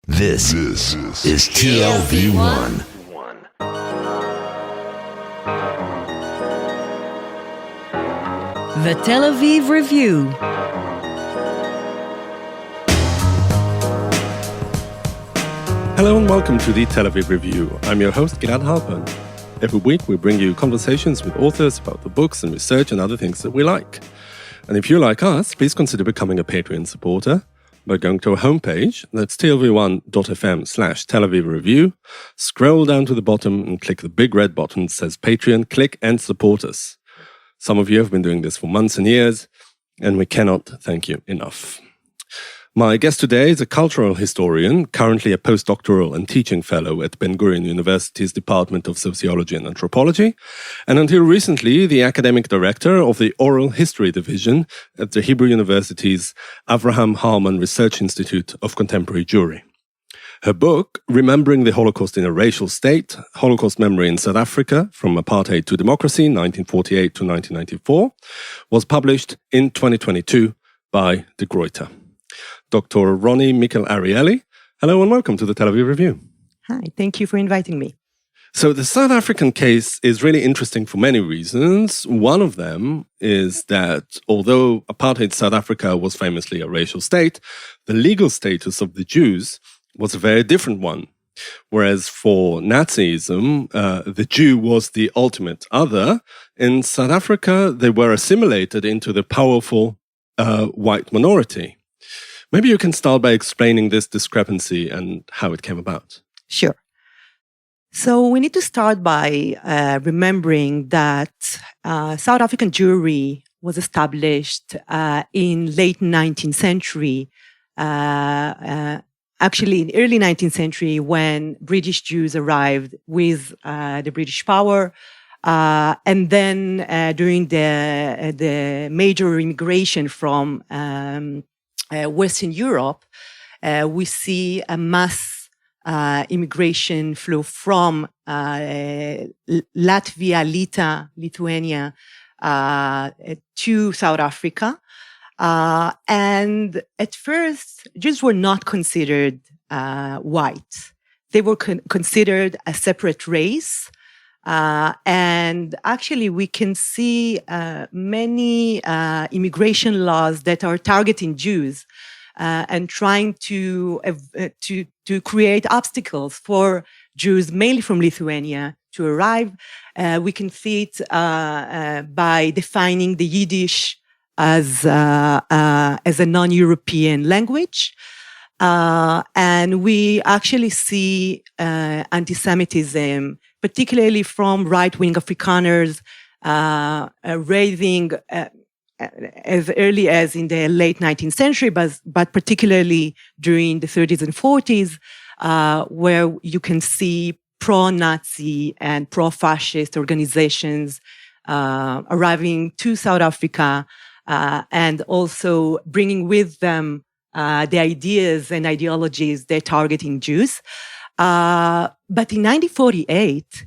This is TLV1. The Tel Aviv Review. Hello and welcome to the Tel Aviv Review. I'm your host, Gilad Halpern. Every week we bring you conversations with authors about the books and research and other things that we like. And if you like us, please consider becoming a Patreon supporter by going to our homepage, that's tlv1.fm/Tel Aviv Review. Scroll down to the bottom and click the big red button that says Patreon. Click and support us. Some of you have been doing this for months and years, and we cannot thank you enough. My guest today is a cultural historian, currently a postdoctoral and teaching fellow at Ben-Gurion University's Department of Sociology and Anthropology, and until recently, the academic director of the Oral History Division at the Hebrew University's Avraham Harman Research Institute of Contemporary Jewry. Her book, Remembering the Holocaust in a Racial State, Holocaust Memory in South Africa, From Apartheid to Democracy, 1948 to 1994, was published in 2022 by De Gruyter. Dr. Ronnie Mikel-Arieli, hello and welcome to the Tel Aviv Review. Hi, thank you for inviting me. So the South African case is really interesting for many reasons. One of them is that although apartheid South Africa was famously a racial state, the legal status of the Jews was a very different one. Whereas for Nazism, the Jew was the ultimate other. In South Africa, they were assimilated into the powerful white minority. Maybe you can start by explaining this discrepancy and how it came about. Sure. So we need to start by remembering that South African Jewry was established in late 19th century, actually in early 19th century when British Jews arrived with the British power. And then during the major immigration from Western Europe, we see a mass immigration flow from Latvia, Lithuania to South Africa. And at first, Jews were not considered white. They were considered a separate race. And actually, we can see many immigration laws that are targeting Jews and trying to create obstacles for Jews, mainly from Lithuania, to arrive. We can see it by defining the Yiddish as a non-European language. And we actually see anti-Semitism, particularly from right-wing Afrikaners, raising as early as in the late 19th century, but particularly during the 30s and 40s, where you can see pro-Nazi and pro-fascist organizations arriving to South Africa and also bringing with them the ideas and ideologies they're targeting Jews. But in 1948,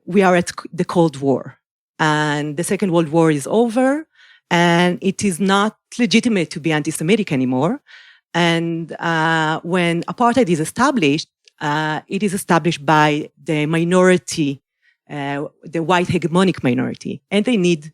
we are at the Cold War, and the Second World War is over, and it is not legitimate to be anti-Semitic anymore. And when apartheid is established, it is established by the minority, the white hegemonic minority, and they need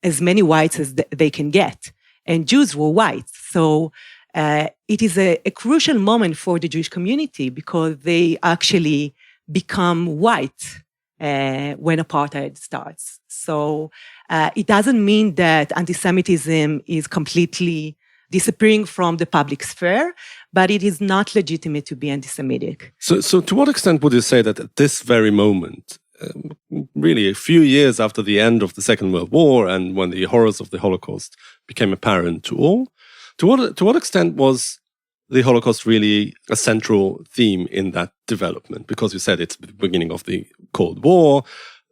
as many whites as they can get. And Jews were white, so it is a crucial moment for the Jewish community because they actually become white when apartheid starts. So it doesn't mean that anti-Semitism is completely disappearing from the public sphere, but it is not legitimate to be anti-Semitic. So to what extent would you say that at this very moment, really a few years after the end of the Second World War and when the horrors of the Holocaust became apparent to all, to what extent was the Holocaust really a central theme in that development? Because you said it's the beginning of the Cold War.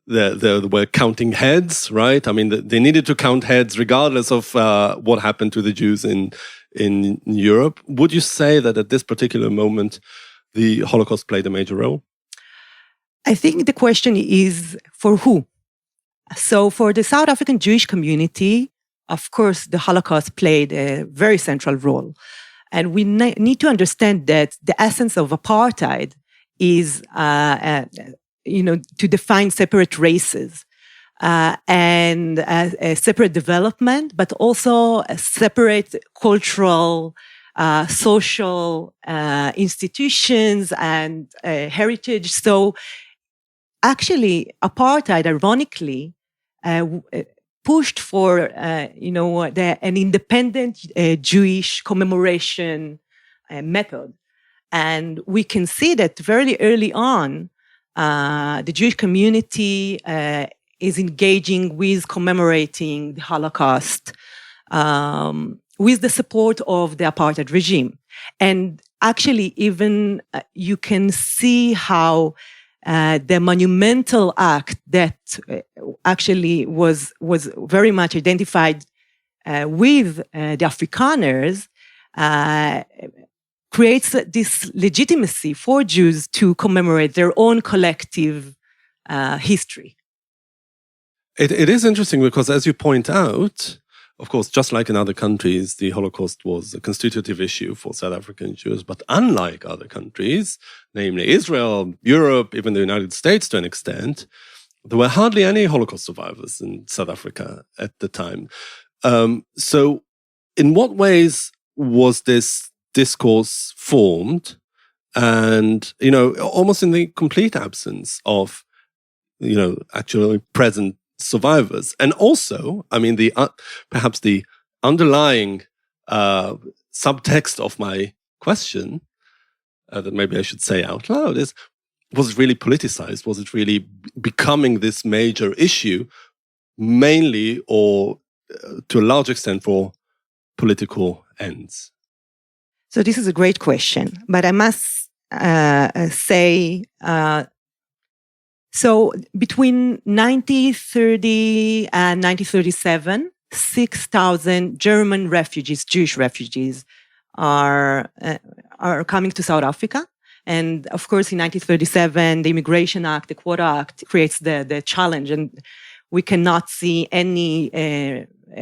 There were counting heads, right? I mean, they needed to count heads regardless of what happened to the Jews in Europe. Would you say that at this particular moment, the Holocaust played a major role? I think the question is for who? So for the South African Jewish community, of course, the Holocaust played a very central role. And we need to understand that the essence of apartheid is, to define separate races and a separate development, but also a separate cultural, social institutions and heritage. So actually, apartheid, ironically, pushed for, an independent Jewish commemoration method. And we can see that very early on, the Jewish community is engaging with commemorating the Holocaust with the support of the apartheid regime. And actually, even you can see how the monumental act that actually was very much identified with the Afrikaners creates this legitimacy for Jews to commemorate their own collective history. It is interesting because, as you point out, of course, just like in other countries, the Holocaust was a constitutive issue for South African Jews. But unlike other countries, namely Israel, Europe, even the United States to an extent, there were hardly any Holocaust survivors in South Africa at the time. So in what ways was this discourse formed? And, almost in the complete absence of, actually present survivors. And also, perhaps the underlying subtext of my question that maybe I should say out loud is, was it really politicized? Was it really becoming this major issue, mainly or to a large extent for political ends? So this is a great question, but I must say, so between 1930 and 1937, 6,000 German refugees, Jewish refugees, are coming to South Africa. And of course, in 1937, the Immigration Act, the Quota Act, creates the challenge, and we cannot see any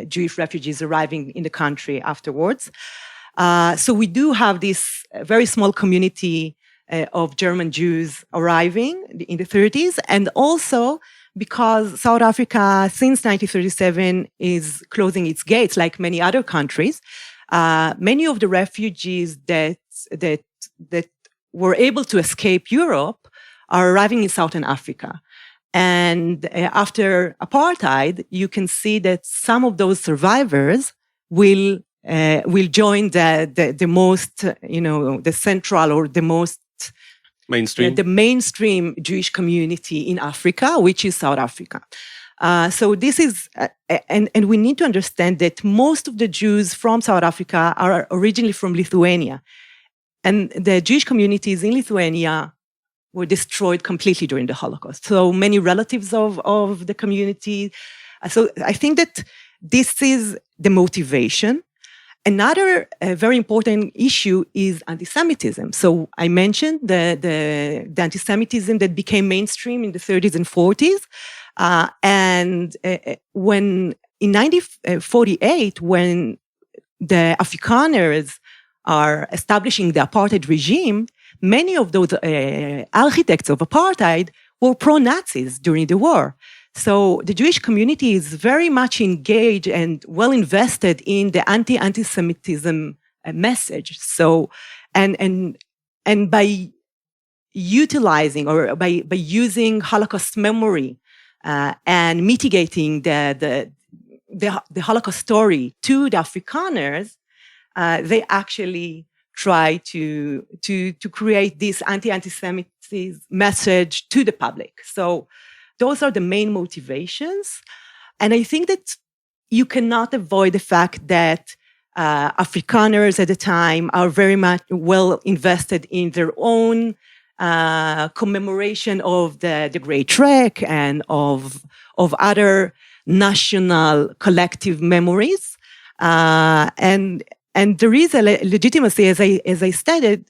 Jewish refugees arriving in the country afterwards. So we do have this very small community of German Jews arriving in the 30s, and also because South Africa, since 1937, is closing its gates, like many other countries. Many of the refugees that were able to escape Europe are arriving in Southern Africa. And after apartheid, you can see that some of those survivors will join the most, the central or the most mainstream, the mainstream Jewish community in Africa, which is South Africa. So this is, and we need to understand that most of the Jews from South Africa are originally from Lithuania. And the Jewish communities in Lithuania were destroyed completely during the Holocaust. So many relatives of the community. So I think that this is the motivation. Another very important issue is anti-Semitism. So I mentioned the anti-Semitism that became mainstream in the 30s and 40s. And when in 1948, when the Afrikaners are establishing the apartheid regime, many of those architects of apartheid were pro-Nazis during the war. So the Jewish community is very much engaged and well invested in the anti-Semitism message. So, and by utilizing or by using Holocaust memory and mitigating the Holocaust story to the Afrikaners, they actually try to create this anti-Semitism message to the public. So those are the main motivations. And I think that you cannot avoid the fact that Afrikaners at the time are very much well invested in their own commemoration of the Great Trek and of other national collective memories. And there is a legitimacy, as I stated,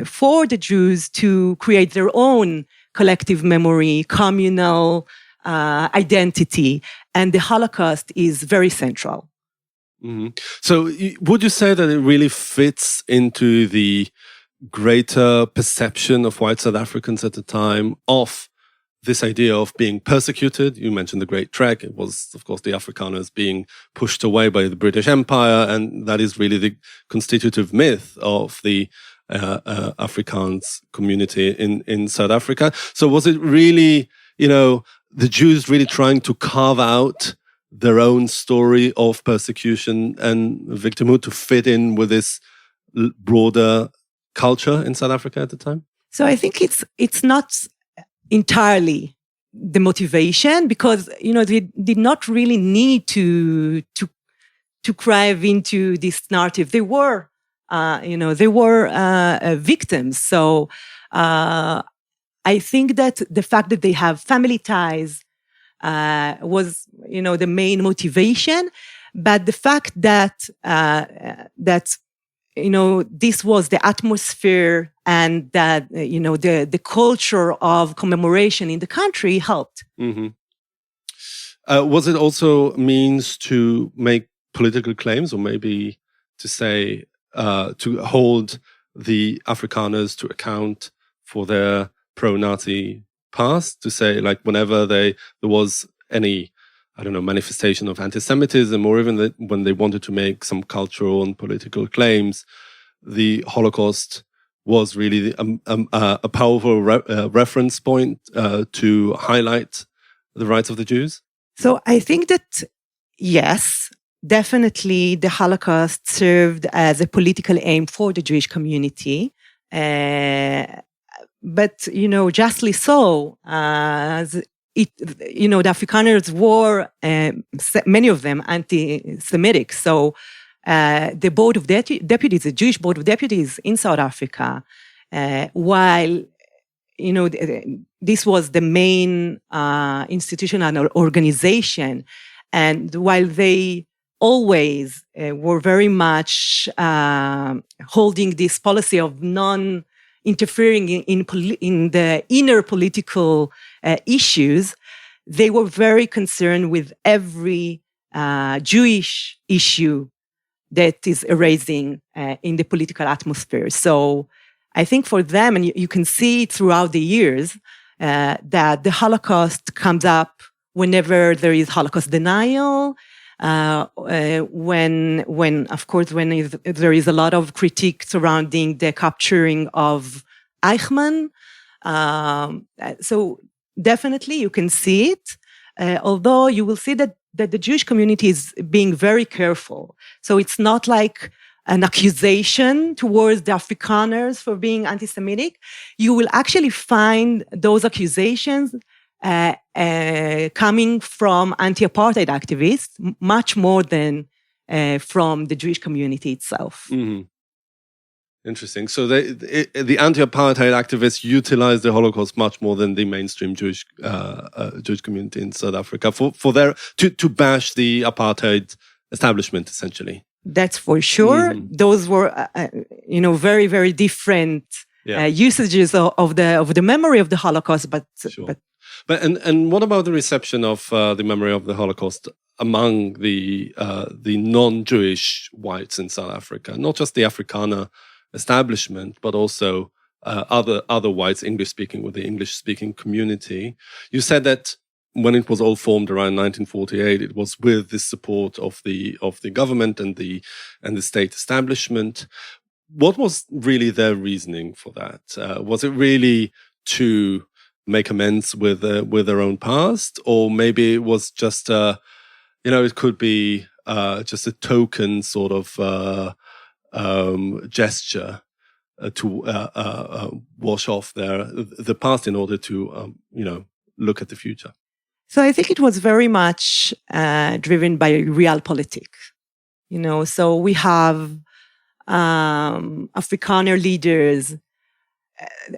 for the Jews to create their own collective memory, communal identity, and the Holocaust is very central. So would you say that it really fits into the greater perception of white South Africans at the time of this idea of being persecuted? You mentioned the Great Trek. It was, of course, the Afrikaners being pushed away by the British Empire, and that is really the constitutive myth of the Afrikaans community in South Africa. So was it really, the Jews really trying to carve out their own story of persecution and victimhood to fit in with this broader culture in South Africa at the time? So I think it's not entirely the motivation, because they did not really need to crave into this narrative. They were victims. So I think that the fact that they have family ties was the main motivation, but the fact that this was the atmosphere and that, the culture of commemoration in the country helped. Mm-hmm. Was it also means to make political claims, or maybe to say, to hold the Afrikaners to account for their pro-Nazi past, to say, like, whenever there was any, manifestation of anti-Semitism, or even when they wanted to make some cultural and political claims, the Holocaust was really a powerful reference point to highlight the rights of the Jews? So I think that, yes, definitely the Holocaust served as a political aim for the Jewish community. But, justly so, the Afrikaners were, many of them, anti-Semitic. So the Board of Deputies, the Jewish Board of Deputies in South Africa, while, this was the main institutional organization, and while they always were very much holding this policy of non-interfering in the inner political issues, they were very concerned with every Jewish issue that is arising in the political atmosphere. So I think for them, and you can see throughout the years, that the Holocaust comes up whenever there is Holocaust denial, when there is a lot of critique surrounding the capturing of Eichmann. So definitely you can see it, although you will see that the Jewish community is being very careful. So it's not like an accusation towards the Afrikaners for being anti-Semitic. You will actually find those accusations coming from anti-apartheid activists, much more than from the Jewish community itself. Mm-hmm. Interesting. So the anti-apartheid activists utilized the Holocaust much more than the mainstream Jewish community in South Africa for their to bash the apartheid establishment, essentially. That's for sure. Mm-hmm. Those were, very, very different usages of the memory of the Holocaust. But what about the reception of the memory of the Holocaust among the non-Jewish whites in South Africa? Not just the Afrikaner establishment, but also other whites, English-speaking, with the English-speaking community. You said that when it was all formed around 1948, it was with the support of the government and the state establishment. What was really their reasoning for that? Was it really to make amends with their own past, or maybe it was just it could be just a token sort of gesture to wash off the past in order to look at the future? So I think it was very much driven by realpolitik. So we have Afrikaner leaders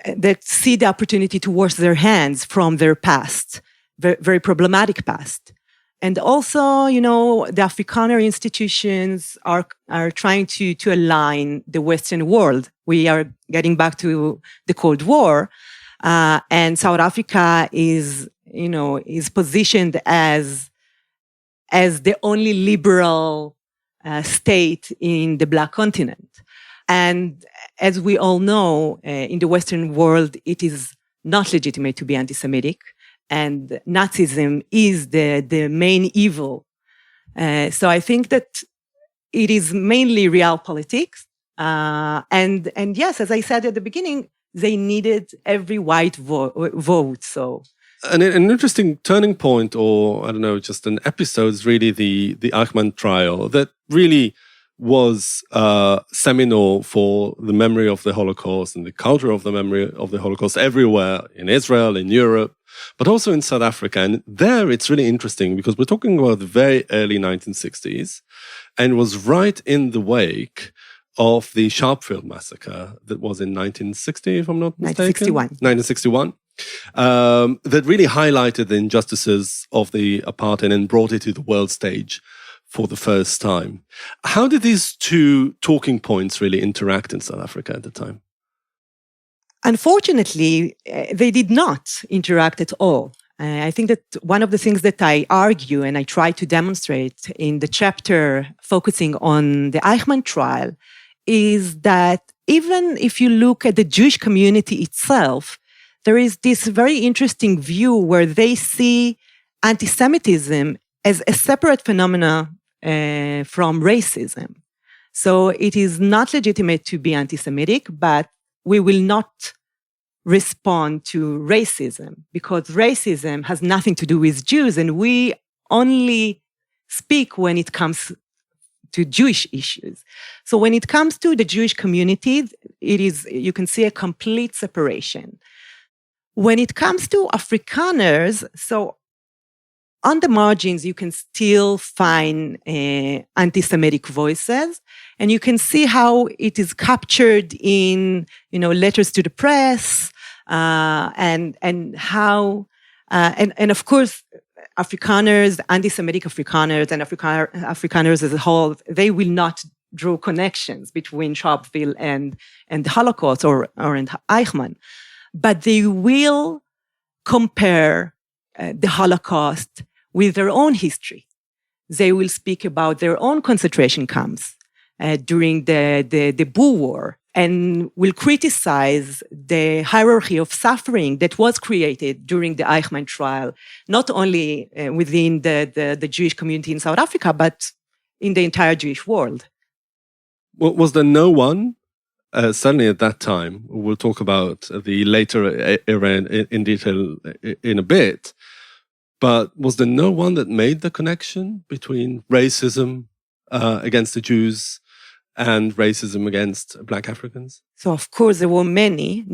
that see the opportunity to wash their hands from their past, very, very problematic past. And also, the Afrikaner institutions are trying to align the Western world. We are getting back to the Cold War, and South Africa is positioned as the only liberal state in the Black continent. And as we all know, in the Western world, it is not legitimate to be anti-Semitic, and Nazism is the main evil. So I think that it is mainly realpolitik. And yes, as I said at the beginning, they needed every white vote. So an interesting turning point, or I don't know, just an episode is really the Eichmann trial that really was seminal for the memory of the Holocaust and the culture of the memory of the Holocaust everywhere, in Israel, in Europe, but also in South Africa. And there it's really interesting because we're talking about the very early 1960s, and it was right in the wake of the Sharpeville massacre that was in 1960, if I'm not mistaken. 1961. That really highlighted the injustices of the apartheid and brought it to the world stage for the first time. How did these two talking points really interact in South Africa at the time? Unfortunately, they did not interact at all. I think that one of the things that I argue and I try to demonstrate in the chapter focusing on the Eichmann trial is that even if you look at the Jewish community itself, there is this very interesting view where they see anti-Semitism as a separate phenomena from racism. So it is not legitimate to be anti-Semitic, but we will not respond to racism because racism has nothing to do with Jews, and we only speak when it comes to Jewish issues. So when it comes to the Jewish community, you can see a complete separation. When it comes to Afrikaners, so on the margins, you can still find anti-Semitic voices, and you can see how it is captured in, letters to the press, and how, and of course, Afrikaners, anti-Semitic Afrikaners, and Afrikaners as a whole, they will not draw connections between Sharpeville and the Holocaust or Eichmann, but they will compare the Holocaust with their own history. They will speak about their own concentration camps during the Boer War, and will criticize the hierarchy of suffering that was created during the Eichmann trial, not only within the Jewish community in South Africa, but in the entire Jewish world. Well, was there no one, certainly at that time, we'll talk about the later era in detail in a bit, but was there no one that made the connection between racism against the Jews and racism against Black Africans? So, of course, there were many,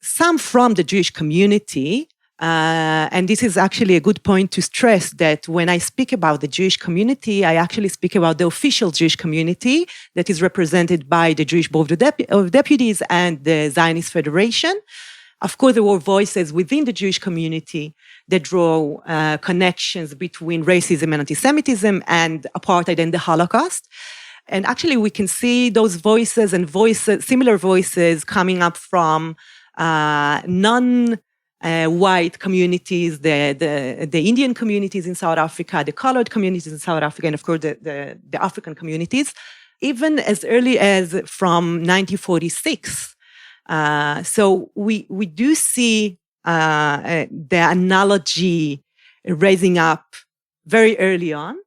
some from the Jewish community. And this is actually a good point to stress that when I speak about the Jewish community, I actually speak about the official Jewish community that is represented by the Jewish Board of Deputies and the Zionist Federation. Of course, there were voices within the Jewish community that draw connections between racism and anti-Semitism and apartheid and the Holocaust. And actually, we can see those voices and similar voices coming up from non-white communities, the Indian communities in South Africa, the colored communities in South Africa, and of course, the African communities, even as early as from 1946. So we do see the analogy raising up very early on,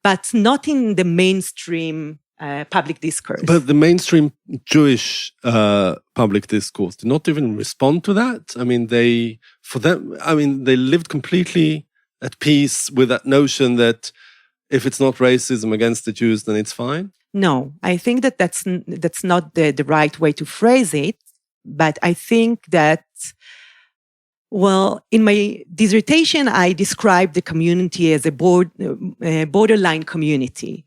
but not in the mainstream public discourse. But the mainstream Jewish public discourse did not even respond to that. I mean, they lived completely at peace with that notion that if it's not racism against the Jews, then it's fine. No, I think that's not the right way to phrase it. But I think that, well, in my dissertation, I described the community as a borderline community.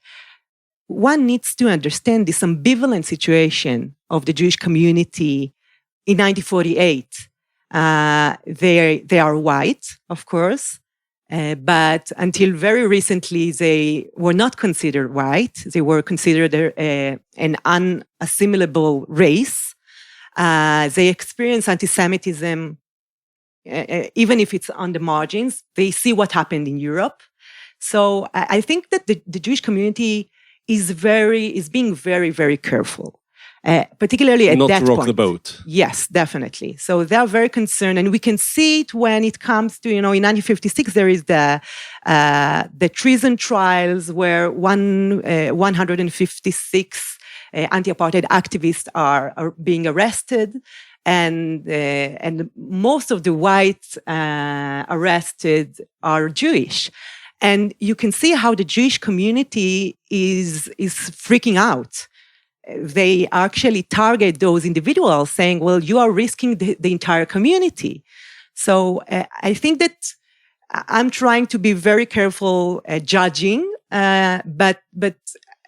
One needs to understand this ambivalent situation of the Jewish community in 1948. They are white, of course, but until very recently, they were not considered white. They were considered an unassimilable race. They experience anti-Semitism, even if it's on the margins. They see what happened in Europe. So I think that the Jewish community is being very, very careful, particularly at Not that to rock point. the boat. Yes, definitely. So they are very concerned, and we can see it when it comes to, in 1956 there is the treason trials where 156 anti-apartheid activists are being arrested, and most of the whites arrested are Jewish. And you can see how the Jewish community is freaking out. They actually target those individuals, saying, well, you are risking the entire community. So I think that I'm trying to be very careful judging, but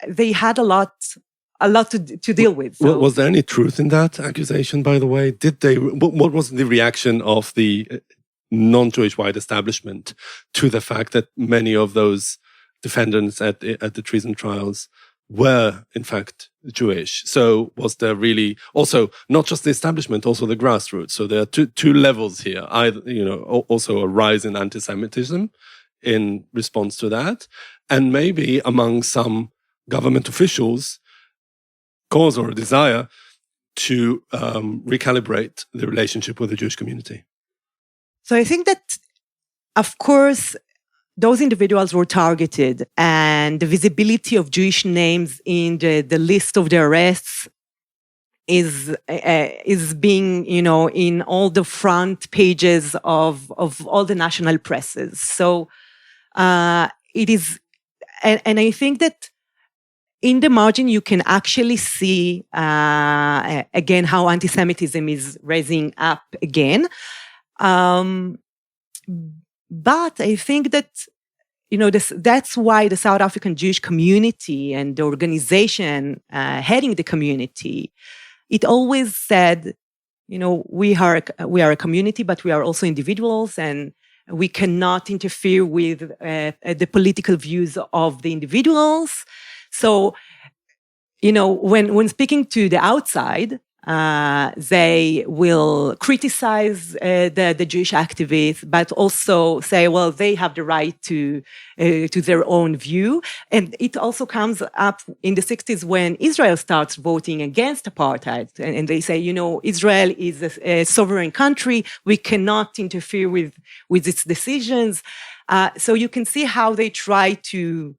they had a lot to deal with. So. Was there any truth in that accusation, by the way? What was the reaction of the non-Jewish white establishment to the fact that many of those defendants at the treason trials were, in fact, Jewish? So was there really also not just the establishment, also the grassroots? So there are two levels here. Either, also a rise in anti-Semitism in response to that, and maybe among some government officials, cause or a desire to recalibrate the relationship with the Jewish community. So I think that, of course, those individuals were targeted, and the visibility of Jewish names in the list of the arrests is being, in all the front pages of all the national presses. So it is, and I think that in the margin you can actually see again how anti-Semitism is rising up again. But I think that, that's why the South African Jewish community and the organization heading the community, it always said, we are a community, but we are also individuals, and we cannot interfere with the political views of the individuals. So, when speaking to the outside, they will criticize the Jewish activists, but also say, well, they have the right to their own view. And it also comes up in the 60s when Israel starts voting against apartheid. And they say, Israel is a sovereign country. We cannot interfere with its decisions. So you can see how they try to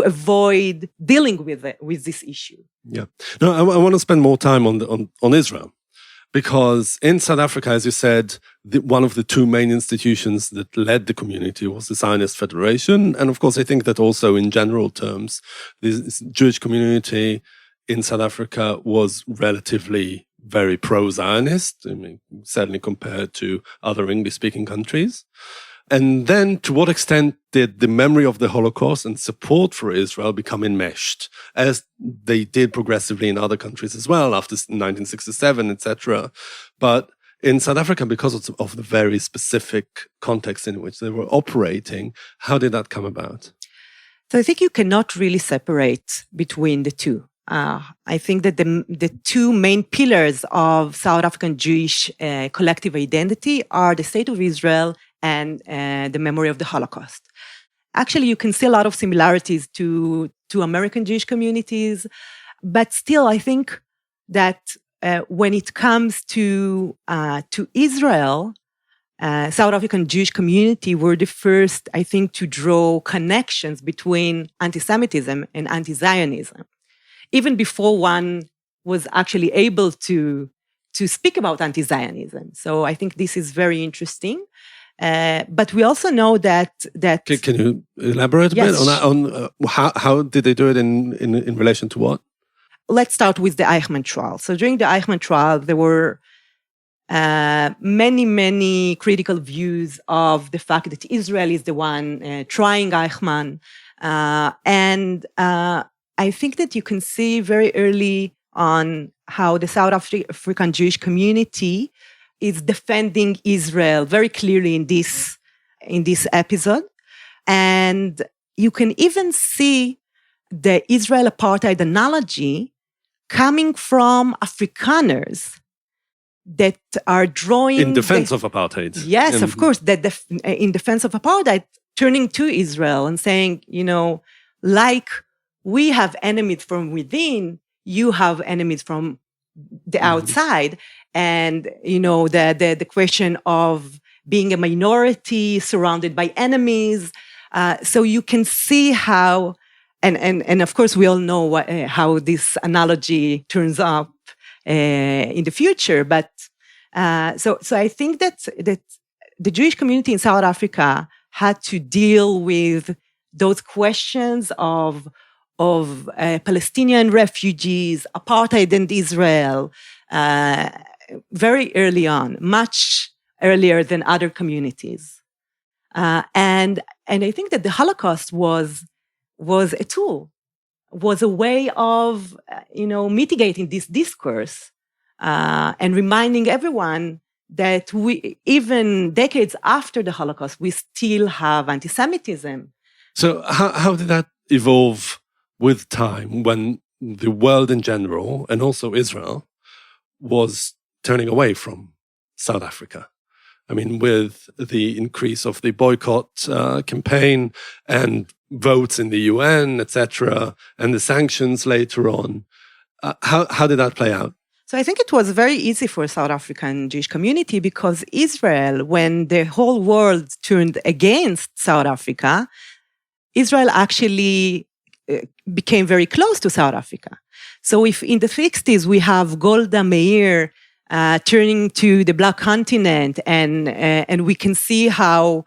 avoid dealing with this issue. Yeah. No, I want to spend more time on Israel, because in South Africa, as you said, one of the two main institutions that led the community was the Zionist Federation. And of course, I think that also in general terms, the Jewish community in South Africa was relatively very pro-Zionist, certainly compared to other English-speaking countries. And then to what extent did the memory of the Holocaust and support for Israel become enmeshed, as they did progressively in other countries as well after 1967, etc. But in South Africa, because of the very specific context in which they were operating, how did that come about? So I think you cannot really separate between the two. I think that the two main pillars of South African Jewish collective identity are the State of Israel and the memory of the Holocaust. Actually, you can see a lot of similarities to American Jewish communities, but still, I think that when it comes to Israel, South African Jewish community were the first, I think, to draw connections between anti-Semitism and anti-Zionism, even before one was actually able to speak about anti-Zionism. So I think this is very interesting. But we also know that Can you elaborate a bit on that? On how did they do it in relation to what? Let's start with the Eichmann trial. So during the Eichmann trial, there were many critical views of the fact that Israel is the one trying Eichmann, and I think that you can see very early on how the South African Jewish community is defending Israel very clearly in this episode. And you can even see the Israel apartheid analogy coming from Afrikaners that are drawing... In defense of apartheid. Yes, of course, that in defense of apartheid, turning to Israel and saying, like we have enemies from within, you have enemies from the outside. And, the question of being a minority surrounded by enemies. So you can see how, and of course we all know how this analogy turns up in the future. But so I think that the Jewish community in South Africa had to deal with those questions of Palestinian refugees, apartheid and Israel, very early on, much earlier than other communities. And I think that the Holocaust was a tool, was a way of, mitigating this discourse and reminding everyone that we, even decades after the Holocaust, we still have anti-Semitism. So how did that evolve with time when the world in general, and also Israel, was turning away from South Africa? I mean, with the increase of the boycott campaign and votes in the UN, etc., and the sanctions later on, how did that play out? So I think it was very easy for South African Jewish community because Israel, when the whole world turned against South Africa, Israel actually became very close to South Africa. So if in the 60s we have Golda Meir turning to the Black continent, and we can see how,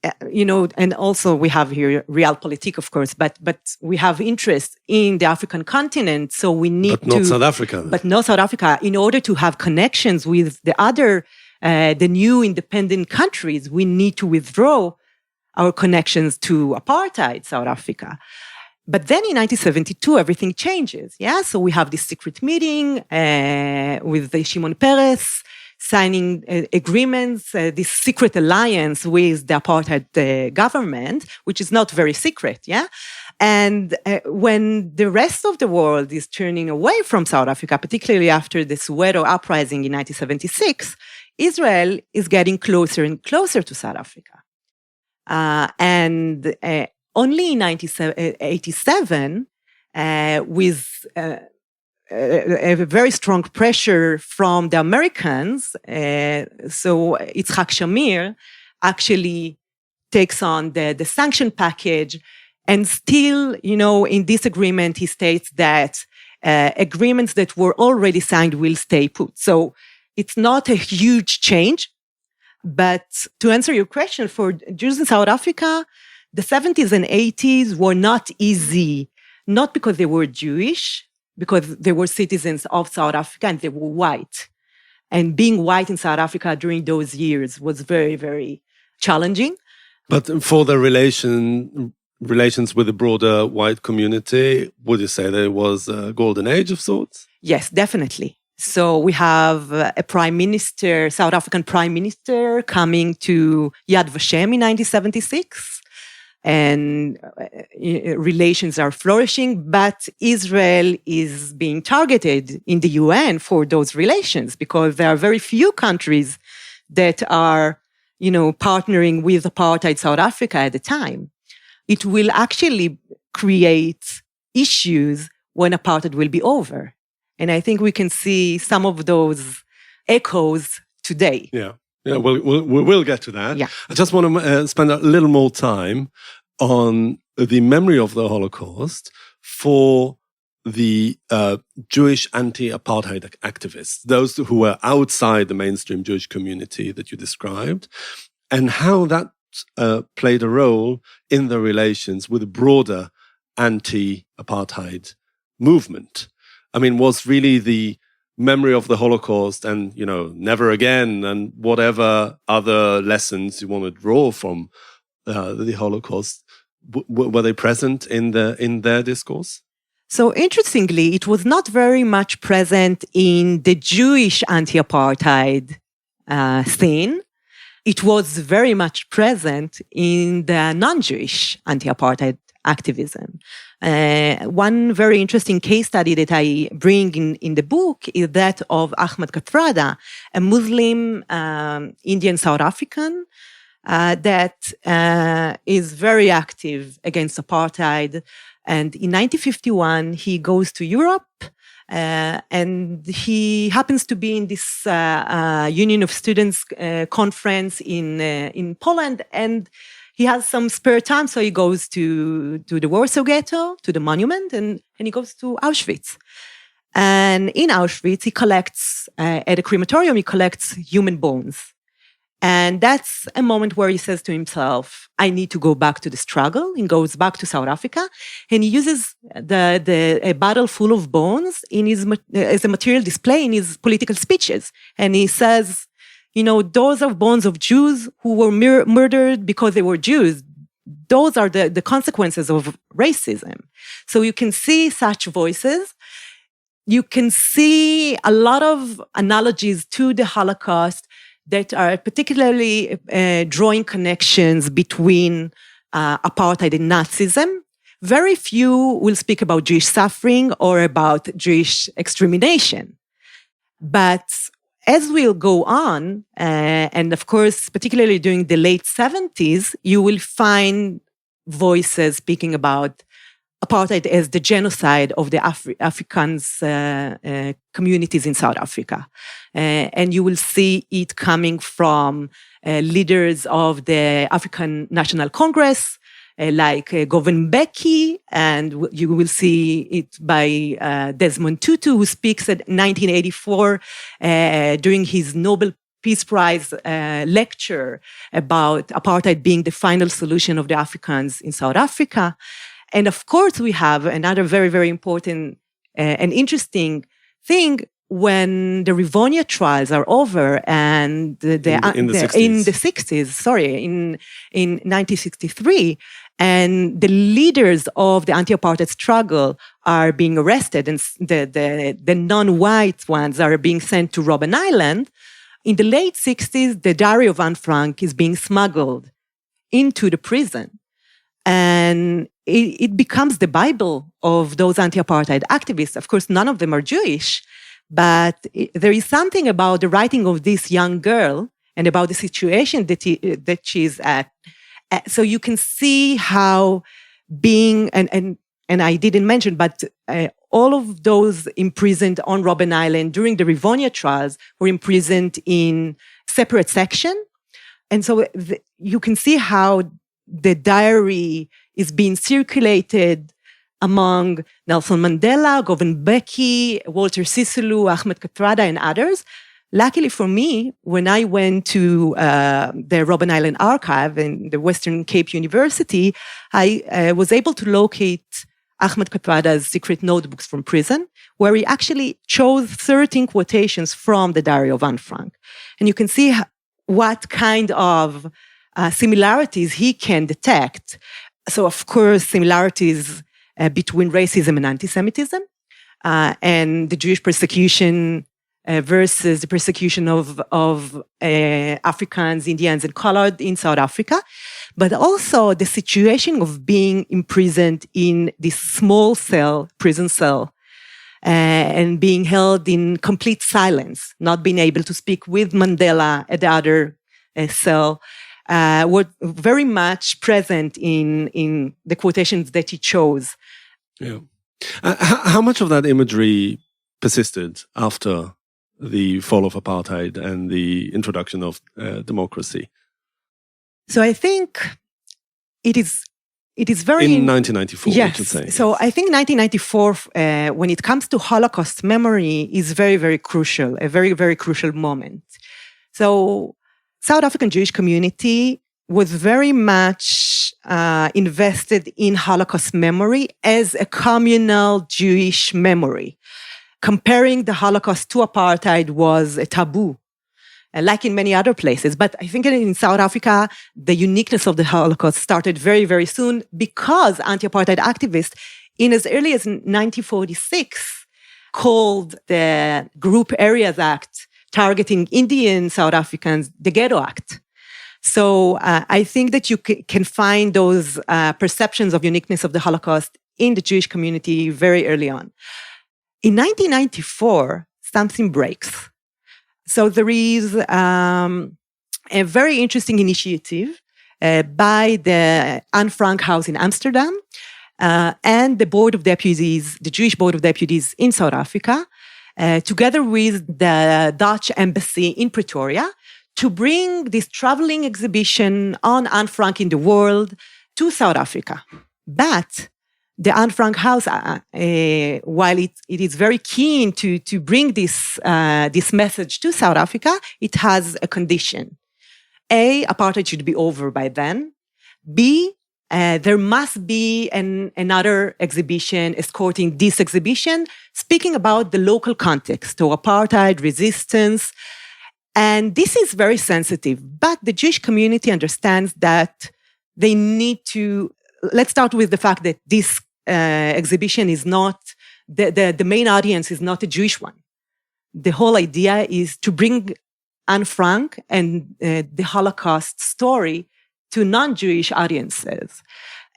and also we have here realpolitik, of course, but we have interest in the African continent, so we need But not South Africa. But not South Africa. In order to have connections with the other, the new independent countries, we need to withdraw our connections to apartheid South Africa. But then in 1972, everything changes. Yeah, so we have this secret meeting with Shimon Peres signing agreements, this secret alliance with the apartheid government, which is not very secret. Yeah, and when the rest of the world is turning away from South Africa, particularly after the Soweto uprising in 1976, Israel is getting closer and closer to South Africa, and only in 1987, with a very strong pressure from the Americans, so Yitzhak Shamir actually takes on the sanction package. And still, in this agreement, he states that agreements that were already signed will stay put. So it's not a huge change. But to answer your question, for Jews in South Africa, the 70s and 80s were not easy, not because they were Jewish, because they were citizens of South Africa and they were white. And being white in South Africa during those years was very, very challenging. But for the relations with the broader white community, would you say there was a golden age of sorts? Yes, definitely. So we have a prime minister, South African prime minister, coming to Yad Vashem in 1976. And relations are flourishing, but Israel is being targeted in the UN for those relations because there are very few countries that are, partnering with apartheid South Africa at the time. It will actually create issues when apartheid will be over. And I think we can see some of those echoes today. Yeah. Yeah, we'll get to that. Yeah. I just want to spend a little more time on the memory of the Holocaust for the Jewish anti-apartheid activists, those who were outside the mainstream Jewish community that you described, and how that played a role in the relations with the broader anti-apartheid movement. I mean, was really the memory of the Holocaust and, never again, and whatever other lessons you want to draw from the Holocaust, were they present in their discourse? So interestingly, it was not very much present in the Jewish anti-apartheid scene. It was very much present in the non-Jewish anti-apartheid activism. One very interesting case study that I bring in the book is that of Ahmed Kathrada, a Muslim Indian South African that is very active against apartheid. And in 1951, he goes to Europe, and he happens to be in this Union of Students conference in Poland, and he has some spare time, so he goes to the Warsaw Ghetto, to the monument, and he goes to Auschwitz. And in Auschwitz, he collects, at a crematorium, he collects human bones. And that's a moment where he says to himself, I need to go back to the struggle. He goes back to South Africa, and he uses a bottle full of bones as a material display in his political speeches. And he says, those are bones of Jews who were murdered because they were Jews. Those are the consequences of racism. So you can see such voices. You can see a lot of analogies to the Holocaust that are particularly drawing connections between apartheid and Nazism. Very few will speak about Jewish suffering or about Jewish extermination. But as we'll go on, and of course, particularly during the late 70s, you will find voices speaking about apartheid as the genocide of the Africans communities in South Africa. And you will see it coming from leaders of the African National Congress, like Govan Mbeki, and you will see it by Desmond Tutu, who speaks at 1984 during his Nobel Peace Prize lecture about apartheid being the final solution of the Africans in South Africa. And of course, we have another very, very important and interesting thing when the Rivonia trials are over and in the 1963, and the leaders of the anti-apartheid struggle are being arrested, and the non-white ones are being sent to Robben Island. In the late 60s, the Diary of Anne Frank is being smuggled into the prison. And it becomes the Bible of those anti-apartheid activists. Of course, none of them are Jewish, but there is something about the writing of this young girl and about the situation that she's at. So you can see how being, and I didn't mention, but all of those imprisoned on Robben Island during the Rivonia trials were imprisoned in separate section. And so you can see how the diary is being circulated among Nelson Mandela, Govan Mbeki, Walter Sisulu, Ahmed Kathrada, and others. Luckily for me, when I went to the Robben Island Archive in the Western Cape University, I was able to locate Ahmed Kathrada's secret notebooks from prison, where he actually chose 13 quotations from the Diary of Anne Frank. And you can see what kind of similarities he can detect. So, of course, similarities between racism and anti-Semitism, and the Jewish persecution versus the persecution of Africans, Indians, and colored in South Africa, but also the situation of being imprisoned in this small cell, prison cell, and being held in complete silence, not being able to speak with Mandela at the other cell, were very much present in the quotations that he chose. Yeah. How much of that imagery persisted after the fall of apartheid and the introduction of democracy? So I think it is very... In 1994, yes. we should say. So I think 1994, when it comes to Holocaust memory, is very, very crucial, a very, very crucial moment. So South African Jewish community was very much invested in Holocaust memory as a communal Jewish memory. Comparing the Holocaust to apartheid was a taboo, like in many other places. But I think in South Africa, the uniqueness of the Holocaust started very, very soon because anti-apartheid activists, in as early as 1946, called the Group Areas Act targeting Indian South Africans the Ghetto Act. So I think that you can find those perceptions of uniqueness of the Holocaust in the Jewish community very early on. In 1994, something breaks. So there is a very interesting initiative by the Anne Frank House in Amsterdam and the Board of Deputies, the Jewish Board of Deputies in South Africa, together with the Dutch Embassy in Pretoria, to bring this traveling exhibition on Anne Frank in the world to South Africa. But the Anne Frank House, while it is very keen to bring this message to South Africa, it has a condition. A, apartheid should be over by then. B, there must be another exhibition escorting this exhibition, speaking about the local context, so apartheid, resistance. And this is very sensitive, but the Jewish community understands that they need to. Let's start with the fact that this exhibition is not, the main audience is not a Jewish one. The whole idea is to bring Anne Frank and the Holocaust story to non-Jewish audiences.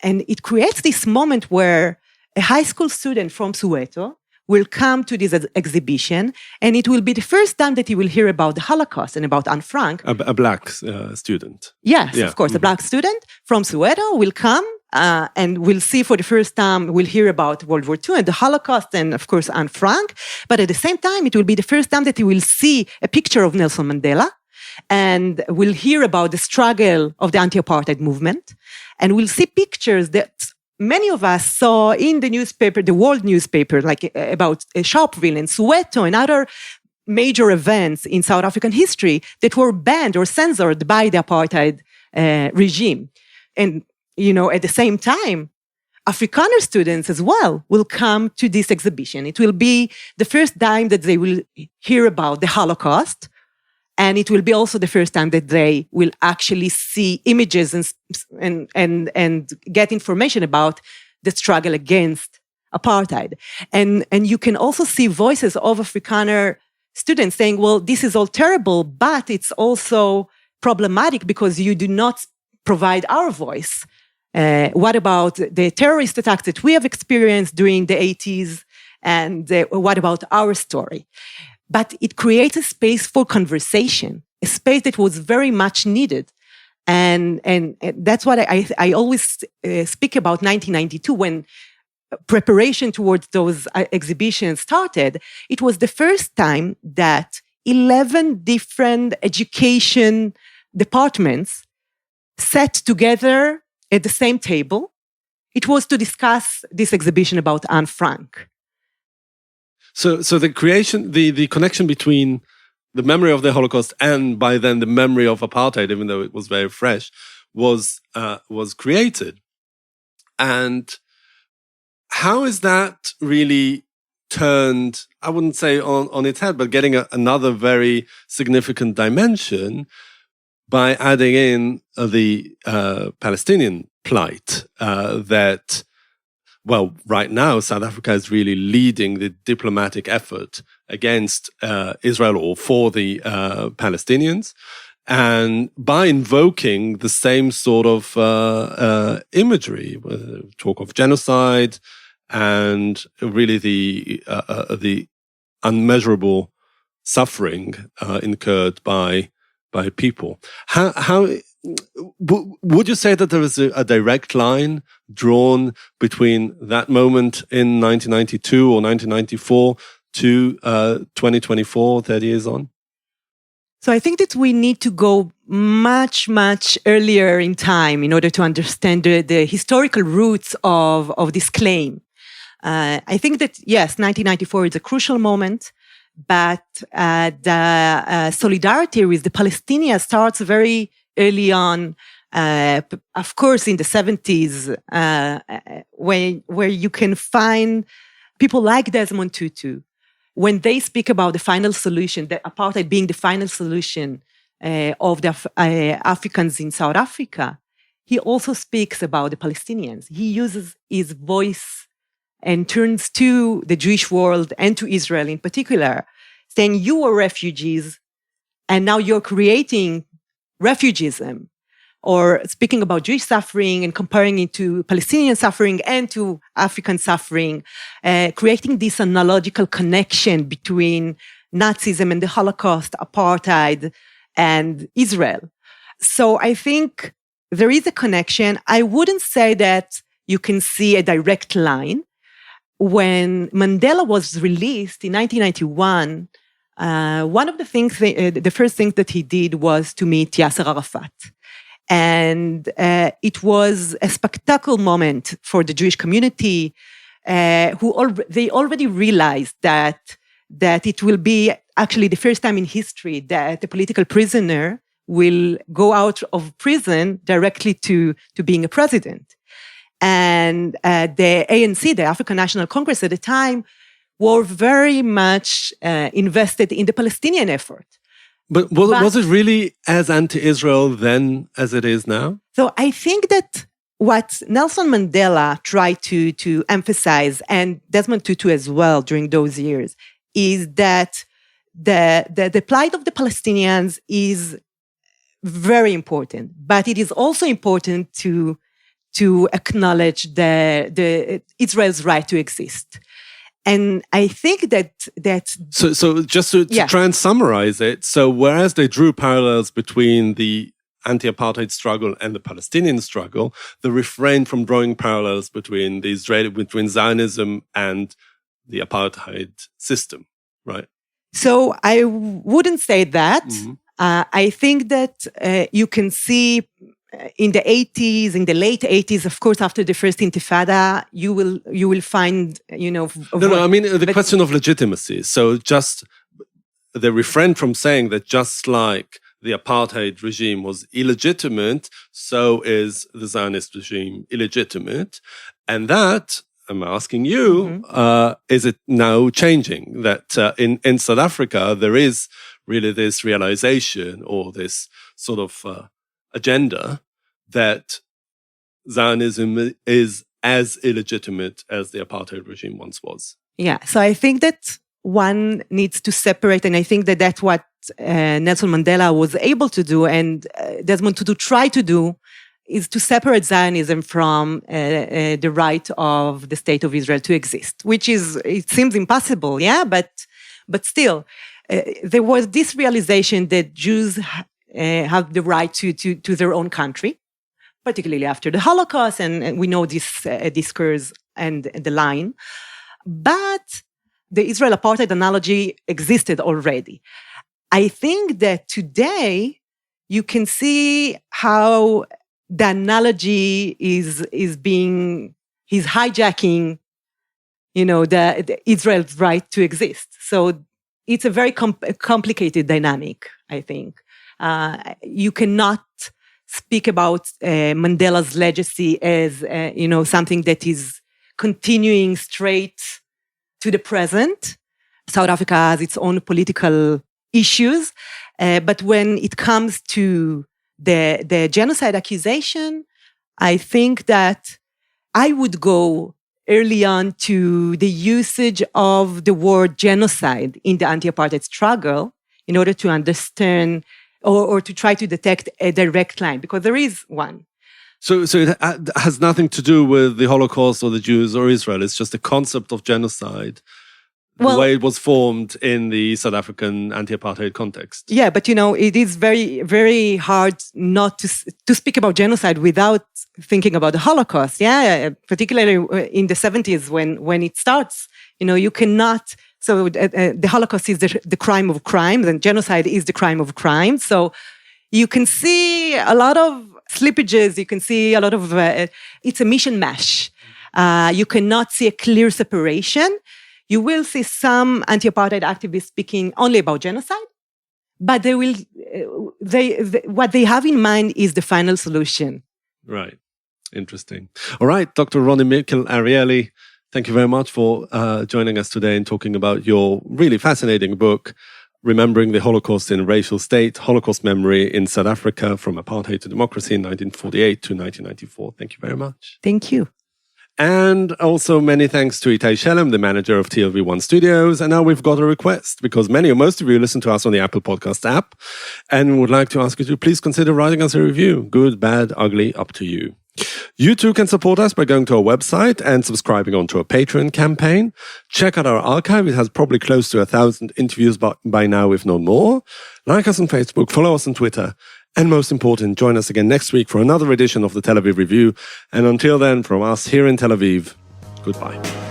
And it creates this moment where a high school student from Soweto will come to this exhibition, and it will be the first time that he will hear about the Holocaust and about Anne Frank. A black student. Yes, Yeah. of course. A black student from Soweto will come and will see for the first time, will hear about World War II and the Holocaust and, of course, Anne Frank. But at the same time, it will be the first time that he will see a picture of Nelson Mandela and will hear about the struggle of the anti-apartheid movement, and will see pictures that many of us saw in the newspaper, the world newspaper, like about Sharpeville and Soweto and other major events in South African history that were banned or censored by the apartheid regime. And, at the same time, Afrikaner students as well will come to this exhibition. It will be the first time that they will hear about the Holocaust. And it will be also the first time that they will actually see images and get information about the struggle against apartheid. And you can also see voices of Afrikaner students saying, well, this is all terrible, but it's also problematic because you do not provide our voice. What about the terrorist attacks that we have experienced during the 80s? And what about our story? But it creates a space for conversation, a space that was very much needed. And that's what I always speak about 1992, when preparation towards those exhibitions started. It was the first time that 11 different education departments sat together at the same table. It was to discuss this exhibition about Anne Frank. So the creation, the connection between the memory of the Holocaust and by then the memory of apartheid, even though it was very fresh, was created. And how is that really turned, I wouldn't say on its head, but getting another very significant dimension by adding in the Palestinian plight that, well, right now, South Africa is really leading the diplomatic effort against Israel or for the Palestinians. And by invoking the same sort of imagery, talk of genocide and really the unmeasurable suffering incurred by people. How would you say that there is a direct line drawn between that moment in 1992 or 1994 to 2024, 30 years on? So I think that we need to go much, much earlier in time in order to understand the historical roots of this claim. I think that, yes, 1994 is a crucial moment, but the solidarity with the Palestinians starts very early on, of course, in the 70s, where you can find people like Desmond Tutu. When they speak about the final solution, the apartheid being the final solution of the Africans in South Africa, he also speaks about the Palestinians. He uses his voice and turns to the Jewish world and to Israel in particular, saying, you were refugees, and now you're creating refugeism. Or speaking about Jewish suffering and comparing it to Palestinian suffering and to African suffering, creating this analogical connection between Nazism and the Holocaust, apartheid, and Israel. So I think there is a connection. I wouldn't say that you can see a direct line. When Mandela was released in 1991, one of the things, the first thing that he did was to meet Yasser Arafat. And it was a spectacular moment for the Jewish community, they already realized that it will be actually the first time in history that a political prisoner will go out of prison directly to being a president. And the ANC, the African National Congress at the time, were very much invested in the Palestinian effort. But was it really as anti-Israel then as it is now? So I think that what Nelson Mandela tried to emphasize, and Desmond Tutu as well during those years, is that the plight of the Palestinians is very important, but it is also important to acknowledge the Israel's right to exist. And I think that so just to try and summarize it, so whereas they drew parallels between the anti-apartheid struggle and the Palestinian struggle, they refrained from drawing parallels between Zionism and the apartheid system, right? So I wouldn't say that. Mm-hmm. I think that you can see in the 80s, in the late 80s, of course, after the first Intifada, you will find, No, I mean, the question of legitimacy. So just, they refrained from saying that just like the apartheid regime was illegitimate, so is the Zionist regime illegitimate. And that, I'm asking you, is it now changing? That in South Africa, there is really this realization or this sort of agenda that Zionism is as illegitimate as the apartheid regime once was. Yeah, so I think that one needs to separate, and I think that that's what Nelson Mandela was able to do, and Desmond Tutu tried to do, is to separate Zionism from the right of the state of Israel to exist, which is, it seems impossible, yeah, but still, there was this realization that Jews have the right to their own country, particularly after the Holocaust, and we know this discourse and the line. But the Israel apartheid analogy existed already. I think that today you can see how the analogy is hijacking, the Israel's right to exist. So it's a very complicated dynamic, I think. You cannot speak about Mandela's legacy as, something that is continuing straight to the present. South Africa has its own political issues. But when it comes to the genocide accusation, I think that I would go early on to the usage of the word genocide in the anti-apartheid struggle in order to understand or to try to detect a direct line, because there is one. So it has nothing to do with the Holocaust or the Jews or Israel. It's just a concept of genocide, the way it was formed in the South African anti-apartheid context. Yeah, but it is very, very hard not to speak about genocide without thinking about the Holocaust. Yeah, particularly in the 70s when it starts. You cannot. So the Holocaust is the crime of crimes, and genocide is the crime of crimes. So you can see a lot of slippages. You can see a lot of, it's a mishmash. You cannot see a clear separation. You will see some anti-apartheid activists speaking only about genocide, but what they have in mind is the final solution. Right. Interesting. All right, Dr. Ronnie Mikel-Arieli, thank you very much for joining us today and talking about your really fascinating book, Remembering the Holocaust in a Racial State, Holocaust Memory in South Africa from Apartheid to Democracy in 1948 to 1994. Thank you very much. Thank you. And also many thanks to Itai Shelem, the manager of TLV1 Studios. And now we've got a request, because most of you listen to us on the Apple Podcast app and would like to ask you to please consider writing us a review. Good, bad, ugly, up to you. You too can support us by going to our website and subscribing onto our Patreon campaign. Check out our archive. It has probably close to 1,000 interviews by now, if not more. Like us on Facebook, follow us on Twitter, And most important, join us again next week for another edition of the Tel Aviv Review. And until then, from us here in Tel Aviv, goodbye.